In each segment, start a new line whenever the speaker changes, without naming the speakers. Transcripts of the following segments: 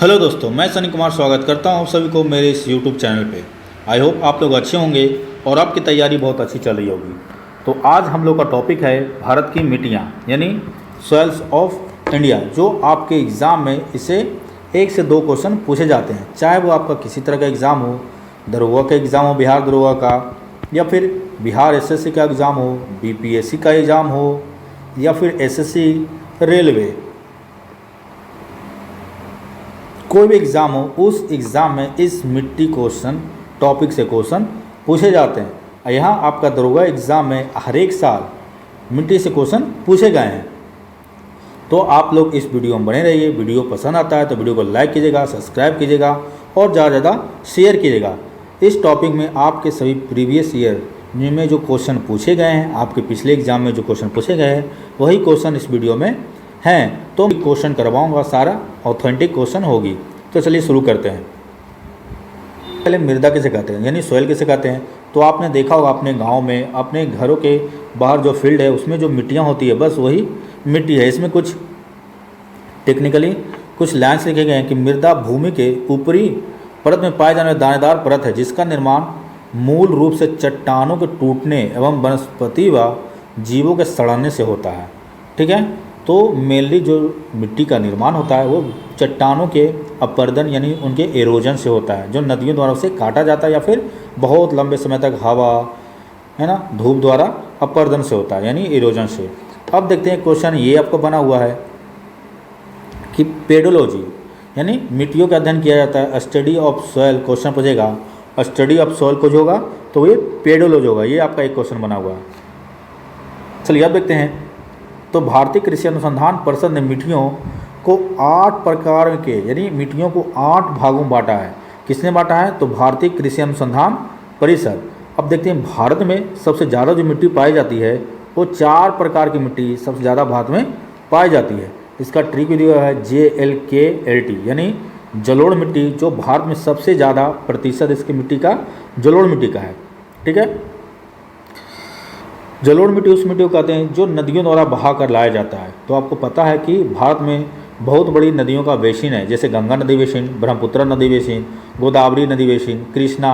Hello दोस्तों, मैं सनी कुमार स्वागत करता हूं आप सभी को मेरे इस यूट्यूब चैनल पे। आई होप आप लोग अच्छे होंगे और आपकी तैयारी बहुत अच्छी चल रही होगी। तो आज हम लोग का टॉपिक है भारत की मिट्टियाँ यानी सॉइल्स ऑफ इंडिया, जो आपके एग्ज़ाम में इसे 1 से 2 क्वेश्चन पूछे जाते हैं, चाहे वो आपका किसी तरह का एग्ज़ाम हो, दरोगा का एग्ज़ाम हो, बिहार दरोगा का, या फिर बिहार एसएससी का एग्ज़ाम हो, बीपीएससी का एग्ज़ाम हो, या फिर एसएससी रेलवे, कोई भी एग्ज़ाम हो, उस एग्ज़ाम में इस मिट्टी क्वेश्चन टॉपिक से क्वेश्चन पूछे जाते हैं। यहाँ आपका दरोगा एग्ज़ाम में हर एक साल मिट्टी से क्वेश्चन पूछे गए हैं। तो आप लोग इस वीडियो में बने रहिए। वीडियो पसंद आता है तो वीडियो को लाइक कीजिएगा, सब्सक्राइब कीजिएगा और ज़्यादा से ज़्यादा शेयर कीजिएगा। इस टॉपिक में आपके सभी प्रीवियस ईयर में जो क्वेश्चन पूछे गए हैं, आपके पिछले एग्ज़ाम में जो क्वेश्चन पूछे गए हैं, वही क्वेश्चन इस वीडियो में हैं। तो क्वेश्चन करवाऊंगा, सारा ऑथेंटिक क्वेश्चन होगी। तो चलिए शुरू करते हैं। पहले मृदा किसे कहते हैं यानी सॉइल किसे कहते हैं। तो आपने देखा होगा अपने गांव में, अपने घरों के बाहर जो फील्ड है उसमें जो मिट्टियाँ होती है, बस वही मिट्टी है। इसमें कुछ टेक्निकली कुछ लाइन्स लिखे गए हैं कि मृदा भूमि के ऊपरी परत में पाए जाने वाली दानेदार परत है, जिसका निर्माण मूल रूप से चट्टानों के टूटने एवं वनस्पति व जीवों के सड़ने से होता है। ठीक है, तो मेनली जो मिट्टी का निर्माण होता है वो चट्टानों के अपर्दन यानी उनके एरोजन से होता है, जो नदियों द्वारा उसे काटा जाता है या फिर बहुत लंबे समय तक हवा है ना धूप द्वारा अपर्दन से होता है यानी एरोजन से। अब देखते हैं क्वेश्चन ये आपको बना हुआ है कि पेडोलॉजी यानी मिट्टियों का अध्ययन किया जाता है, स्टडी ऑफ सॉइल क्वेश्चन पूछेगा। स्टडी ऑफ सॉइल कुछ होगा तो ये पेडोलॉजी होगा। ये आपका एक क्वेश्चन बना हुआ है। चलिए अब देखते हैं। तो भारतीय कृषि अनुसंधान परिषद ने मिट्टियों को 8 प्रकार के यानी मिट्टियों को 8 भागों में बांटा है। किसने बांटा है? तो भारतीय कृषि अनुसंधान परिषद। अब देखते हैं भारत में सबसे ज़्यादा जो मिट्टी पाई जाती है वो 4 प्रकार की मिट्टी सबसे ज़्यादा भारत में पाई जाती है। इसका ट्रिक भी दिया है JLKLT यानी जलोढ़ मिट्टी, जो भारत में सबसे ज़्यादा प्रतिशत इसकी मिट्टी का जलोढ़ मिट्टी का है। ठीक है, जलोढ़ मिट्टी उस मिट्टी को कहते हैं जो नदियों द्वारा बहा कर लाया जाता है। तो आपको पता है कि भारत में बहुत बड़ी नदियों का बेसिन है, जैसे गंगा नदी बेसिन, ब्रह्मपुत्र नदी बेसिन, गोदावरी नदी बेसिन, कृष्णा।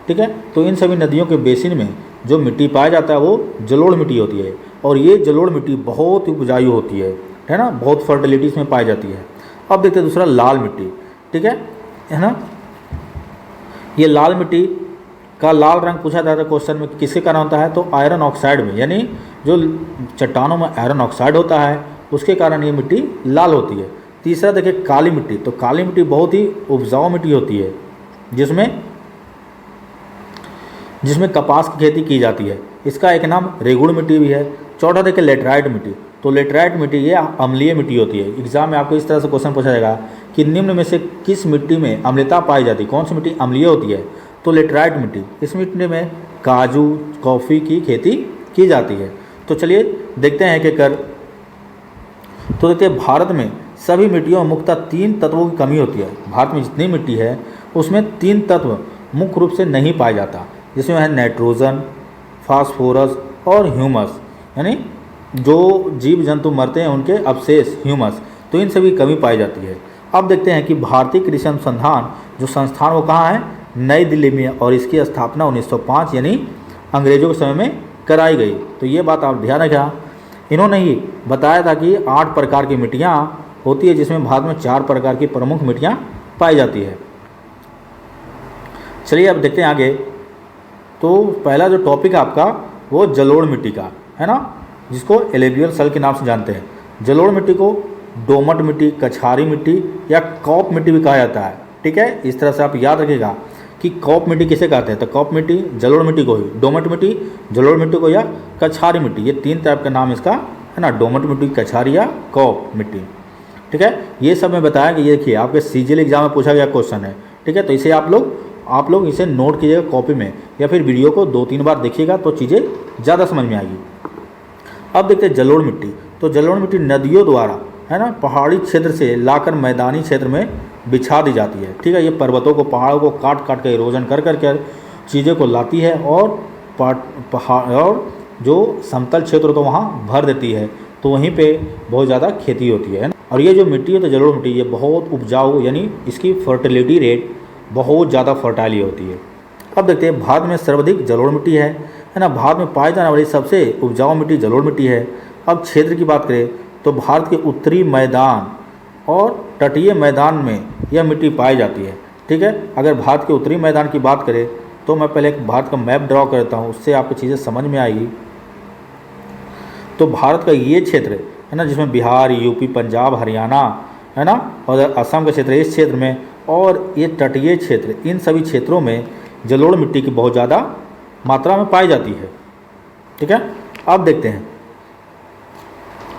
ठीक है, तो इन सभी नदियों के बेसिन में जो मिट्टी पाया जाता है वो जलोढ़ मिट्टी होती है। और ये जलोढ़ मिट्टी बहुत ही उपजाऊ होती है ना, बहुत फर्टिलिटी इसमें पाई जाती है। अब देखते हैं दूसरा लाल मिट्टी। ठीक है ना, ये लाल मिट्टी का लाल रंग पूछा जाता है क्वेश्चन में, किसके कारण होता है? तो आयरन ऑक्साइड में, यानी जो चट्टानों में आयरन ऑक्साइड होता है उसके कारण ये मिट्टी लाल होती है। तीसरा देखिए काली मिट्टी। तो काली मिट्टी बहुत ही उपजाऊ मिट्टी होती है जिसमें कपास की खेती की जाती है। इसका एक नाम रेगुड़ मिट्टी भी है। चौथा देखिए लेटराइट मिट्टी। तो लेटराइट मिट्टी ये अम्लीय मिट्टी होती है। एग्जाम में आपको इस तरह से क्वेश्चन पूछा जाएगा कि निम्न में से किस मिट्टी में अम्लता पाई जाती है, कौन सी मिट्टी अम्लीय होती है? तो लेटराइट मिट्टी। इस मिट्टी में काजू कॉफ़ी की खेती की जाती है। तो चलिए देखते हैं कि तो देखते हैं भारत में सभी मिट्टियों में मुख्यतः 3 तत्वों की कमी होती है। भारत में जितनी मिट्टी है उसमें 3 तत्व मुख्य रूप से नहीं पाया जाता, जिसमें है नाइट्रोजन, फास्फोरस और ह्यूमस, यानी जो जीव जंतु मरते हैं उनके अवशेष ह्यूमस। तो इन सभी कमी पाई जाती है। अब देखते हैं कि भारतीय कृषि अनुसंधान जो संस्थान वो कहाँ है? नई दिल्ली में, और इसकी स्थापना 1905 यानी अंग्रेजों के समय में कराई गई। तो ये बात आप ध्यान रखिएगा। इन्होंने ही बताया था कि 8 प्रकार की मिट्टियाँ होती है, जिसमें भारत में 4 प्रकार की प्रमुख मिट्टियाँ पाई जाती है। चलिए अब देखते हैं आगे। तो पहला जो टॉपिक है आपका वो जलोढ़ मिट्टी का है ना, जिसको एलुवियल सॉइल के नाम से जानते हैं। जलोढ़ मिट्टी को दोमट मिट्टी, कछारी मिट्टी या कॉप मिट्टी भी कहा जाता है। ठीक है, इस तरह से आप याद रखिएगा कि कॉप मिट्टी किसे कहते हैं? तो कॉप मिट्टी जलोढ़ मिट्टी को ही, दोमट मिट्टी जलोढ़ मिट्टी को, या कछारी मिट्टी। ये 3 टाइप का नाम इसका है ना, दोमट मिट्टी, कछारी या कॉप मिट्टी। ठीक है, ये सब मैं बताया कि ये देखिए आपके सीजीएल एग्जाम में पूछा गया क्वेश्चन है। ठीक है, तो इसे आप लोग इसे नोट कीजिएगा कॉपी में, या फिर वीडियो को 2-3 बार देखिएगा तो चीज़ें ज़्यादा समझ में आएगी। अब देखते हैं जलोढ़ मिट्टी। तो जलोढ़ मिट्टी नदियों द्वारा है ना पहाड़ी क्षेत्र से लाकर मैदानी क्षेत्र में बिछा दी जाती है। ठीक है, ये पर्वतों को, पहाड़ों को काट काट कर इरोजन कर कर चीज़ों को लाती है और पहाड़ और जो समतल क्षेत्र तो वहाँ भर देती है। तो वहीं पे बहुत ज़्यादा खेती होती है। और ये जो मिट्टी है तो जलोढ़ मिट्टी ये बहुत उपजाऊ, यानी इसकी फर्टिलिटी रेट बहुत ज़्यादा फर्टाइल होती है। अब देखते हैं भारत में सर्वाधिक जलोढ़ मिट्टी है ना। भारत में पाई जाने वाली सबसे उपजाऊ मिट्टी जलोढ़ मिट्टी है। अब क्षेत्र की बात करें तो भारत के उत्तरी मैदान और तटीय मैदान में यह मिट्टी पाई जाती है। ठीक है, अगर भारत के उत्तरी मैदान की बात करें तो मैं पहले एक भारत का मैप ड्रॉ करता हूँ, उससे आपको चीज़ें समझ में आएगी। तो भारत का ये क्षेत्र है ना, जिसमें बिहार, यूपी, पंजाब, हरियाणा है ना, और असम का क्षेत्र इस क्षेत्र में, और ये तटीय क्षेत्र, इन सभी क्षेत्रों में जलोढ़ मिट्टी की बहुत ज़्यादा मात्रा में पाई जाती है। ठीक है, अब देखते हैं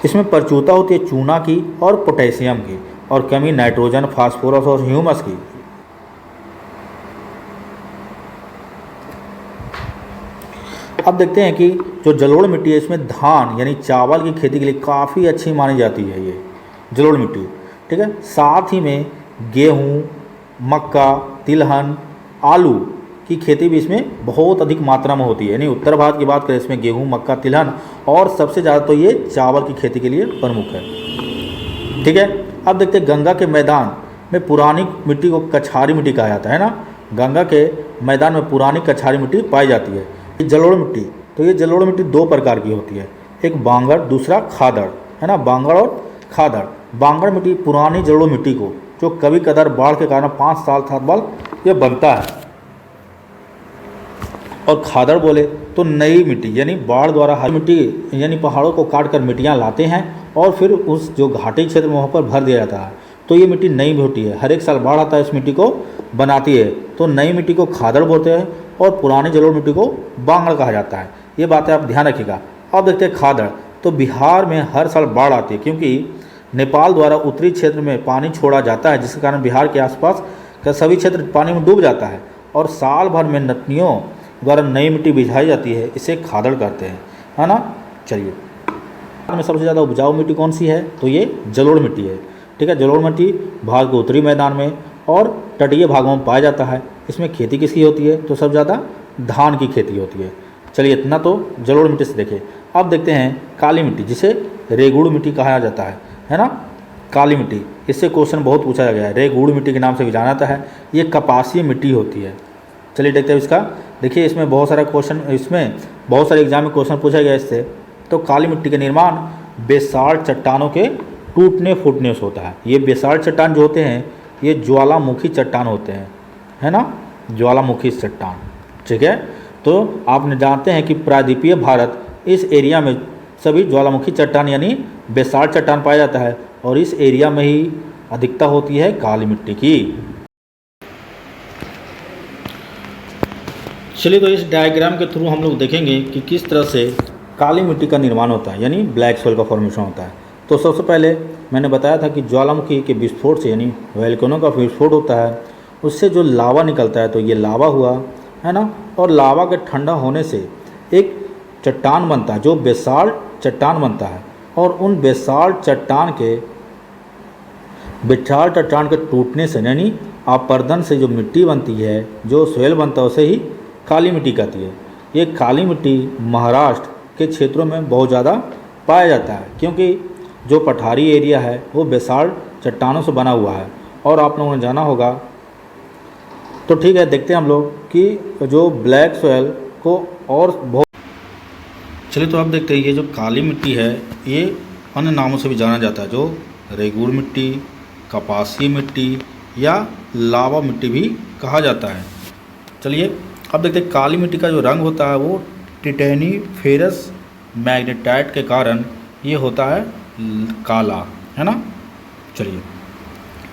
इसमें प्रचुरता होती है चूना की और पोटेशियम की, और कमी नाइट्रोजन, फास्फोरस और ह्यूमस की। अब देखते हैं कि जो जलोढ़ मिट्टी है इसमें धान यानी चावल की खेती के लिए काफ़ी अच्छी मानी जाती है ये जलोढ़ मिट्टी। ठीक है, साथ ही में गेहूँ, मक्का, तिलहन, आलू की खेती भी इसमें बहुत अधिक मात्रा में होती है। यानी उत्तर भारत की बात करें इसमें गेहूँ, मक्का, तिलहन, और सबसे ज़्यादा तो ये चावल की खेती के लिए प्रमुख है। ठीक है, अब देखते हैं गंगा के मैदान में पुरानी मिट्टी को कछारी मिट्टी कहा जाता है ना। गंगा के मैदान में पुरानी कछारी मिट्टी पाई जाती है। जलोढ़ मिट्टी, तो ये जलोढ़ मिट्टी दो प्रकार की होती है, एक बांगड़, दूसरा खादड़ है ना। बांगड़ और खादड़। बांगड़ मिट्टी पुरानी जलोढ़ मिट्टी को जो कभी कदार बाढ़ के कारण 5 साल 7 साल ये बनता है, और खादड़ बोले तो नई मिट्टी, यानी बाढ़ द्वारा हर मिट्टी यानी पहाड़ों को काट कर मिट्टियाँ लाते हैं और फिर उस जो घाटी क्षेत्र में वहाँ पर भर दिया जाता है। तो ये मिट्टी नई होती है, हर एक साल बाढ़ आता है, इस मिट्टी को बनाती है। तो नई मिट्टी को खादड़ बोलते हैं और पुरानी जलोढ़ मिट्टी को बांगड़ कहा जाता है। ये बातें आप ध्यान रखिएगा। अब देखते हैं खादड़। तो बिहार में हर साल बाढ़ आती है क्योंकि नेपाल द्वारा उत्तरी क्षेत्र में पानी छोड़ा जाता है, जिसके कारण बिहार के आसपास का सभी क्षेत्र पानी में डूब जाता है, और साल भर में नटनियों द्वारा नई मिट्टी बिछाई जाती है, इसे खादड़ कहते हैं, है ना। चलिए, में सबसे ज़्यादा उपजाऊ मिट्टी कौन सी है, तो ये जलोढ़ मिट्टी है। ठीक है, जलोढ़ मिट्टी भारत के उत्तरी मैदान में और तटीय भागों में पाया जाता है। इसमें खेती किसकी होती है, तो सबसे ज़्यादा धान की खेती होती है। चलिए, इतना तो जलोढ़ मिट्टी से देखें। अब देखते हैं काली मिट्टी, जिसे रेगुड़ मिट्टी कहा जाता है ना। काली मिट्टी, इससे क्वेश्चन बहुत पूछा गया है, रेगुड़ मिट्टी के नाम से भी जाना जाता है। ये कपासीय मिट्टी होती है। चलिए देखते हैं इसका। देखिए, इसमें बहुत सारा क्वेश्चन, इसमें बहुत सारे एग्जाम में क्वेश्चन पूछा गया इससे। तो काली मिट्टी का निर्माण बेसाल्ट चट्टानों के टूटने फूटने से होता है। ये बेसाल्ट चट्टान जो होते हैं ये ज्वालामुखी चट्टान होते हैं, है ना, ज्वालामुखी चट्टान। ठीक है, तो आपने जानते हैं कि प्रायद्वीपीय भारत, इस एरिया में सभी ज्वालामुखी चट्टान यानी बेसाल्ट चट्टान पाया जाता है, और इस एरिया में ही अधिकता होती है काली मिट्टी की। चलिए, तो इस डायग्राम के थ्रू हम लोग देखेंगे कि किस तरह से काली मिट्टी का निर्माण होता है, यानी ब्लैक सोइल का फॉर्मेशन होता है। तो सबसे पहले मैंने बताया था कि ज्वालामुखी के विस्फोट से, यानी वोल्केनो का विस्फोट होता है, उससे जो लावा निकलता है, तो ये लावा हुआ, है ना। और लावा के ठंडा होने से एक चट्टान बनता है जो बेसाल्ट चट्टान बनता है, और उन बेसाल्ट चट्टान के टूटने से, यानी अपरदन से जो मिट्टी बनती है, जो सोयल बनता है, उसे ही काली मिट्टी कहती है। ये काली मिट्टी महाराष्ट्र के क्षेत्रों में बहुत ज़्यादा पाया जाता है, क्योंकि जो पठारी एरिया है वो बेसाल्ट चट्टानों से बना हुआ है, और आप लोगों ने जाना होगा। तो ठीक है, देखते हैं हम लोग कि जो ब्लैक सोयल को और बहुत। चलिए, तो अब देखते हैं ये जो काली मिट्टी है ये अन्य नामों से भी जाना जाता है, जो रेगुड़ मिट्टी, कपासीय मिट्टी या लावा मिट्टी भी कहा जाता है। चलिए, अब देखते हैं काली मिट्टी का जो रंग होता है वो टिटेनीफेरस मैग्नेटाइट के कारण ये होता है काला, है ना। चलिए,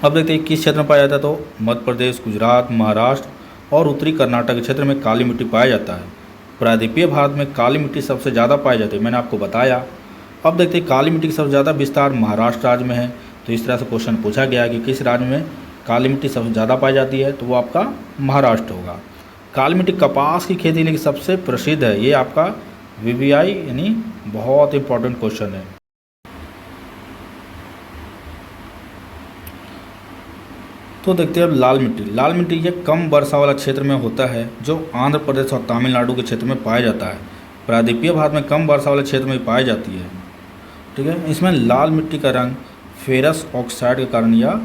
अब देखते हैं किस क्षेत्र में पाया जाता है। तो मध्य प्रदेश, गुजरात, महाराष्ट्र और उत्तरी कर्नाटक के क्षेत्र में काली मिट्टी पाया जाता है। प्रायद्वीपीय भारत में काली मिट्टी सबसे ज़्यादा पाई जाती है, मैंने आपको बताया। अब देखते हैं काली मिट्टी का सबसे ज़्यादा विस्तार महाराष्ट्र राज्य में है। तो इस तरह से क्वेश्चन पूछा गया कि किस राज्य में काली मिट्टी सबसे ज़्यादा पाई जाती है, तो वो आपका महाराष्ट्र होगा। काली मिट्टी कपास की खेती के लिए सबसे प्रसिद्ध है, ये आपका VVI यानी बहुत इंपॉर्टेंट क्वेश्चन है। तो देखते हैं अब लाल मिट्टी। लाल मिट्टी ये कम वर्षा वाला क्षेत्र में होता है, जो आंध्र प्रदेश और तमिलनाडु के क्षेत्र में पाया जाता है। प्रायद्वीपीय भारत में कम वर्षा वाले क्षेत्र में पाई जाती है। ठीक है, इसमें लाल मिट्टी का रंग फेरस ऑक्साइड के कारण यह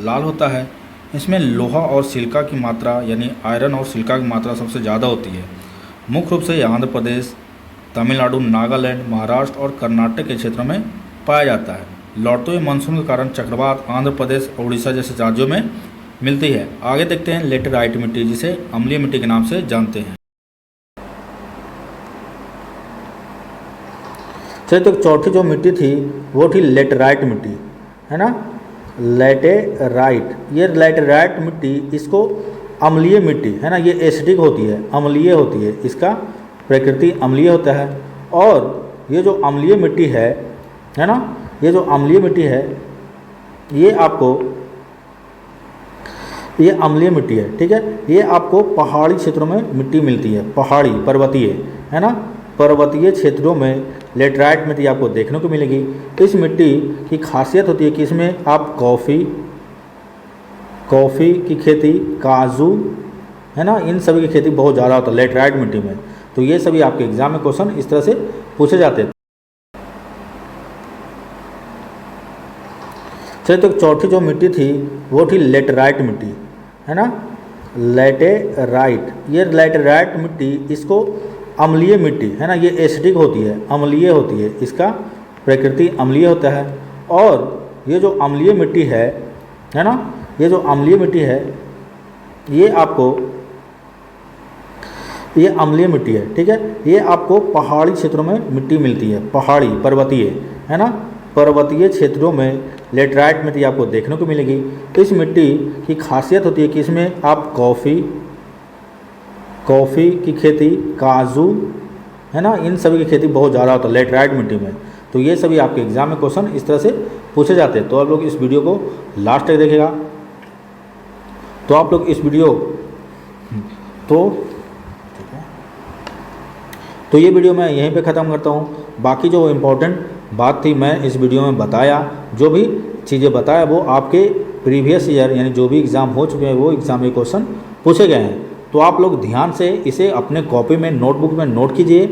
लाल होता है। इसमें लोहा और सिलिका की मात्रा यानी आयरन और सिलिका की मात्रा सबसे ज़्यादा होती है। मुख्य रूप से यह आंध्र प्रदेश, तमिलनाडु, नागालैंड, महाराष्ट्र और कर्नाटक के क्षेत्रों में पाया जाता है। लौटते हुए मानसून के कारण चक्रवात आंध्र प्रदेश और उड़ीसा जैसे राज्यों में मिलती है। आगे देखते हैं लेटेराइट मिट्टी, जिसे अम्लीय मिट्टी के नाम से जानते हैं। चलिए, तो चौथी जो मिट्टी थी वो थी लेटेराइट मिट्टी, है ना। लेटेराइट, ये लेटेराइट मिट्टी, इसको अम्लीय मिट्टी, है ना, ये एसिडिक होती है, अम्लीय होती है, इसका प्रकृति अम्लीय होता है। और ये जो अम्लीय मिट्टी है ना, ये जो अम्लीय मिट्टी है ये अम्लीय मिट्टी है, ठीक है। ये आपको पहाड़ी क्षेत्रों में मिट्टी मिलती है, पहाड़ी पर्वतीय, है ना, पर्वतीय क्षेत्रों में लेटेराइट मिट्टी आपको देखने को मिलेगी। इस मिट्टी की खासियत होती है कि इसमें आप कॉफ़ी की खेती, काजू, है ना, इन सभी की खेती बहुत ज़्यादा होता है लेटेराइट मिट्टी में। तो ये सभी आपके एग्जाम में क्वेश्चन इस तरह से पूछे जाते हैं। चलिए, तो चौथी जो मिट्टी थी वो थी लेटेराइट मिट्टी, है ना। लेटेराइट, ये लेटेराइट मिट्टी, इसको अम्लीय मिट्टी, है ना, ये एसिडिक होती है, अम्लीय होती है, इसका प्रकृति अम्लीय होता है। और ये जो अम्लीय मिट्टी है ना, ये जो अम्लीय मिट्टी है ये अम्लीय मिट्टी है, ठीक है। ये आपको पहाड़ी क्षेत्रों में मिट्टी मिलती है, पहाड़ी पर्वतीय, है ना, पर्वतीय क्षेत्रों में लेटेराइट मिट्टी आपको देखने को मिलेगी। इस मिट्टी की खासियत होती है कि इसमें आप कॉफ़ी की खेती, काजू, है ना, इन सभी की खेती बहुत ज़्यादा होता है लेटेराइट मिट्टी में। तो ये सभी आपके एग्जाम में क्वेश्चन इस तरह से पूछे जाते हैं। तो आप लोग इस वीडियो को लास्ट तक देखिएगा। तो आप लोग इस वीडियो तो ये वीडियो मैं यहीं पे ख़त्म करता हूँ। बाकी जो इम्पोर्टेंट बात थी मैं इस वीडियो में बताया, जो भी चीज़ें बताया वो आपके प्रीवियस ईयर यानी जो भी एग्ज़ाम हो चुके हैं वो एग्ज़ाम में क्वेश्चन पूछे गए हैं। तो आप लोग ध्यान से इसे अपने कॉपी में, नोटबुक में नोट कीजिए